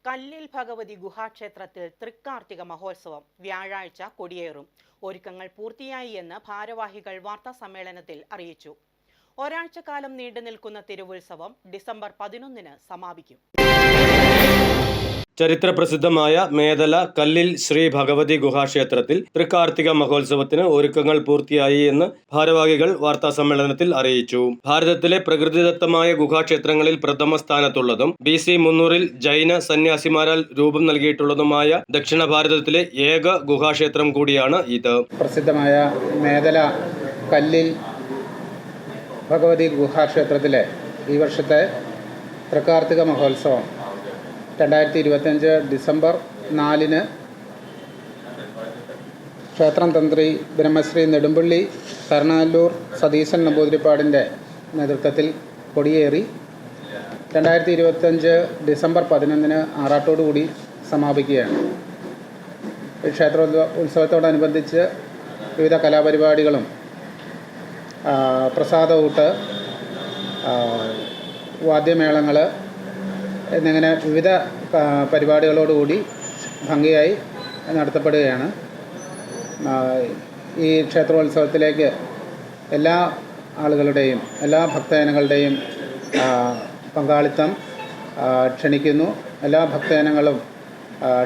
കല്ലിൽ ഭഗവതി ഗുഹാക്ഷേത്രത്തിൽ തൃക്കാർത്തിക മഹോത്സവം വ്യാഴാഴ്ച കൊടിയേറും. ഒരുക്കങ്ങൾ പൂർത്തിയായി എന്ന് ഭാരവാഹികൾ വാർത്താസമ്മേളനത്തിൽ അറിയിച്ചു. ഒരാഴ്ചക്കാലം നീണ്ടുനിൽക്കുന്ന തിരുവുത്സവം ഡിസംബർ 11-ന് സമാപിക്കും. ചരിത്രപ്രസിദ്ധമായ മേദല കല്ലിൽ ശ്രീ ഭഗവതി ഗുഹാക്ഷേത്രത്തിൽ തൃക്കാർത്തിക മഹോത്സവത്തിന് ഒരുക്കങ്ങൾ പൂർത്തിയായി എന്ന് ഭാരവാഹികൾ വാർത്താസമ്മേളനത്തിൽ അറിയിച്ചു. ഭാരതത്തിലെ പ്രകൃതിദത്തമായ ഗുഹാക്ഷേത്രങ്ങളിൽ പ്രഥമ സ്ഥാനത്തുള്ളതും BC 300-ൽ ജൈന സന്യാസിമാരാൽ രൂപം നൽകിയിട്ടുള്ളതുമായ ദക്ഷിണ ഭാരതത്തിലെ ഏക ഗുഹാക്ഷേത്രം കൂടിയാണ് ഇത്. പ്രസിദ്ധമായ മേദല കല്ലിൽ ഭഗവതി ഗുഹാക്ഷേത്രത്തിലെ ഈ വർഷത്തെ തൃക്കാർത്തിക മഹോത്സവം 2025 ഡിസംബർ 4-ന് ക്ഷേത്രം തന്ത്രി ബ്രഹ്മശ്രീ നെടുമ്പള്ളി കരുണാല്ലൂർ സതീശൻ നമ്പൂതിരിപ്പാടിൻ്റെ നേതൃത്വത്തിൽ കൊടിയേറി 2025 ഡിസംബർ 11-ന് ആറാട്ടോടുകൂടി സമാപിക്കുകയാണ്. ഈ ഉത്സവത്തോടനുബന്ധിച്ച് വിവിധ കലാപരിപാടികളും പ്രസാദകൂട്ട്, വാദ്യമേളങ്ങൾ എന്നിങ്ങനെ വിവിധ പരിപാടികളോടുകൂടി ഭംഗിയായി നടത്തപ്പെടുകയാണ്. ഈ ക്ഷേത്രോത്സവത്തിലേക്ക് എല്ലാ ആളുകളുടെയും എല്ലാ ഭക്തജനങ്ങളുടെയും പങ്കാളിത്തം ക്ഷണിക്കുന്നു. എല്ലാ ഭക്തജനങ്ങളും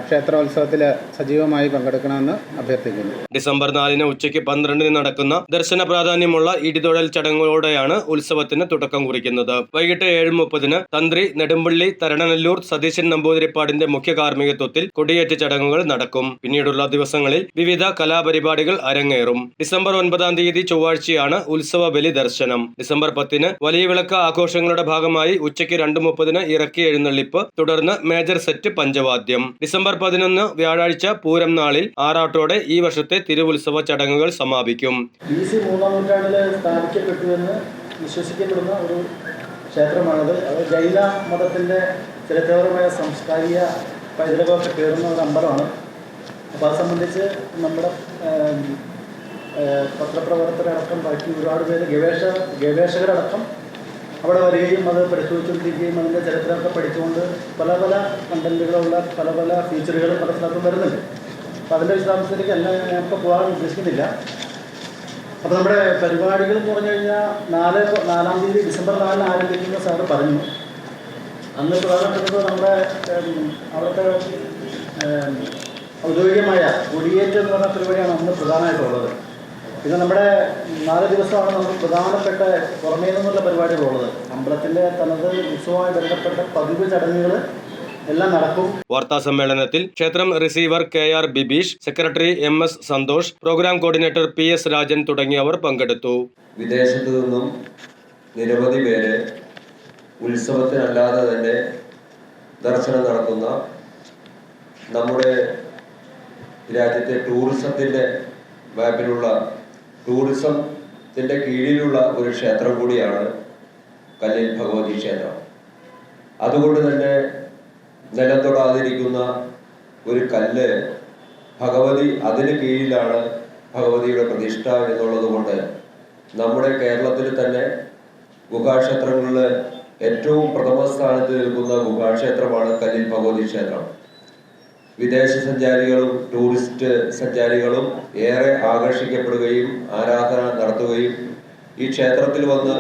ക്ഷേത്രോത്സവത്തിൽ സജീവമായി പങ്കെടുക്കണമെന്ന് അഭ്യർത്ഥിക്കുന്നു. ഡിസംബർ 4-ന് ഉച്ചയ്ക്ക് 12-ന് നടക്കുന്ന ദർശന പ്രാധാന്യമുള്ള ഇടിതൊഴൽ ചടങ്ങുകളോടെയാണ് ഉത്സവത്തിന് തുടക്കം കുറിക്കുന്നത്. വൈകിട്ട് 7:30-ന് തന്ത്രി നെടുമ്പള്ളി തരണനല്ലൂർ സതീശൻ നമ്പൂതിരിപ്പാടിന്റെ മുഖ്യ കാർമ്മികത്വത്തിൽ കൊടിയേറ്റ് ചടങ്ങുകൾ നടക്കും. പിന്നീടുള്ള ദിവസങ്ങളിൽ വിവിധ കലാപരിപാടികൾ അരങ്ങേറും. ഡിസംബർ 9-ാം തീയതി ചൊവ്വാഴ്ചയാണ് ഉത്സവ ബലി ദർശനം. ഡിസംബർ 10-ന് വലിയ വിളക്ക് ആഘോഷങ്ങളുടെ ഭാഗമായി ഉച്ചയ്ക്ക് 2:30-ന് ഇറക്കി എഴുന്നള്ളിപ്പ്, തുടർന്ന് മേജർ സെറ്റ് പഞ്ചവാദ്യം. ഡിസംബർ 11 വ്യാഴാഴ്ച പൂരം നാളിൽ ആറാട്ടോടെ ഈ വർഷത്തെ തിരുവുത്സവ ചടങ്ങുകൾ സമാപിക്കും. BC 3-ാം നൂറ്റാണ്ടിൽ സ്ഥാപിക്കപ്പെട്ടുവെന്ന് വിശ്വസിക്കപ്പെടുന്ന ഒരു ക്ഷേത്രമാണത്. അത് ജൈന മതത്തിൻ്റെ ചരിത്രപരമായ സാംസ്കാരിക പൈതൃകമൊക്കെ കയറുന്ന ഒരു അമ്പലമാണ്. അപ്പോൾ അത് സംബന്ധിച്ച് നമ്മുടെ പത്രപ്രവർത്തകരടക്കം ബാക്കി ഒരുപാട് പേര് ഗവേഷകരടക്കം അവിടെ വരികയും അത് പരിശോധിച്ചുകൊണ്ടിരിക്കുകയും അതിൻ്റെ ചരിത്രമൊക്കെ പഠിച്ചുകൊണ്ട് പല കണ്ടന്റുകളുള്ള പല ഫീച്ചറുകൾ പല സ്ഥലത്തും വരുന്നുണ്ട്. അപ്പോൾ അതിൻ്റെ വിശദാംശത്തിലേക്ക് എല്ലാം ഞാനിപ്പോൾ പോകാൻ ഉദ്ദേശിക്കുന്നില്ല. അപ്പോൾ നമ്മുടെ പരിപാടികൾ എന്ന് പറഞ്ഞു കഴിഞ്ഞാൽ 4-ാം തീയതി ഡിസംബർ 4-ന് ആരംഭിക്കുന്ന സാറ് പറഞ്ഞു. അന്ന് പ്രധാനപ്പെട്ടത് നമ്മുടെ അവിടുത്തെ ഔദ്യോഗികമായ കൊടിയേറ്റ് എന്ന് പറഞ്ഞ പരിപാടിയാണ് അന്ന് പ്രധാനമായിട്ടുള്ളത്. പിന്നെ നമ്മുടെ 4 ദിവസമാണ് നമുക്ക് പ്രധാനപ്പെട്ട പുറമേ നിന്നുള്ള പരിപാടികളുള്ളത്. അമ്പലത്തിൻ്റെ തനത് ഉത്സവവുമായി ബന്ധപ്പെട്ട പതിവ് ചടങ്ങുകൾ എല്ലാം നടക്കും. വാർത്താസമ്മേളനത്തിൽ ക്ഷേത്രം receiver KR Bibeesh, secretary MS Santhosh, programme coordinator PS Rajan തുടങ്ങിയവർ പങ്കെടുത്തു. വിദേശത്തു നിന്നും നിരവധി പേര് ഉത്സവത്തിനല്ലാതെ തന്നെ ദർശനം നടത്തുന്ന നമ്മുടെ രാജ്യത്തെ ടൂറിസത്തിൻ്റെ മാപ്പിലുള്ള ടൂറിസത്തിൻ്റെ കീഴിലുള്ള ഒരു ക്ഷേത്രം കൂടിയാണ് കല്ലിൽ ഭഗവതി ക്ഷേത്രം. അതുകൊണ്ട് തന്നെ നിലം തൊടാതിരിക്കുന്ന ഒരു കല്ല് ഭഗവതി അതിന് കീഴിലാണ് ഭഗവതിയുടെ പ്രതിഷ്ഠ എന്നുള്ളത് കൊണ്ട് നമ്മുടെ കേരളത്തിൽ തന്നെ ഗുഹാക്ഷേത്രങ്ങളിൽ ഏറ്റവും പ്രഥമ സ്ഥാനത്ത് നിൽക്കുന്ന ഗുഹാക്ഷേത്രമാണ് കല്ലിൽ ഭഗവതി ക്ഷേത്രം. വിദേശ സഞ്ചാരികളും ടൂറിസ്റ്റ് സഞ്ചാരികളും ഏറെ ആകർഷിക്കപ്പെടുകയും ആരാധന നടത്തുകയും ഈ ക്ഷേത്രത്തിൽ വന്ന്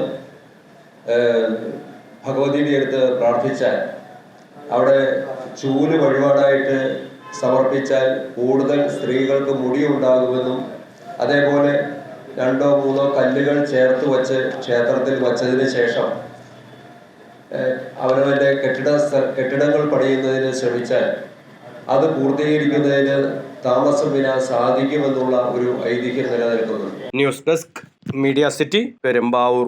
ഭഗവതിയുടെ അടുത്ത് പ്രാർത്ഥിച്ചാൽ, അവിടെ ചൂല് വഴിപാടായിട്ട് സമർപ്പിച്ചാൽ കൂടുതൽ സ്ത്രീകൾക്ക് മുടി ഉണ്ടാകുമെന്നും, അതേപോലെ 2-3 കല്ലുകൾ ചേർത്ത് വച്ച് ക്ഷേത്രത്തിൽ വച്ചതിന് ശേഷം അവനവൻ്റെ കെട്ടിടങ്ങൾ പണിയുന്നതിന് ശ്രമിച്ചാൽ അത് പൂർത്തീകരിക്കുന്നതിന് താമസം വിനാ സാധിക്കുമെന്നുള്ള ഒരു ഐതിഹ്യം നിലനിൽക്കുന്നുണ്ട്. News desk media city, Perumbavoor.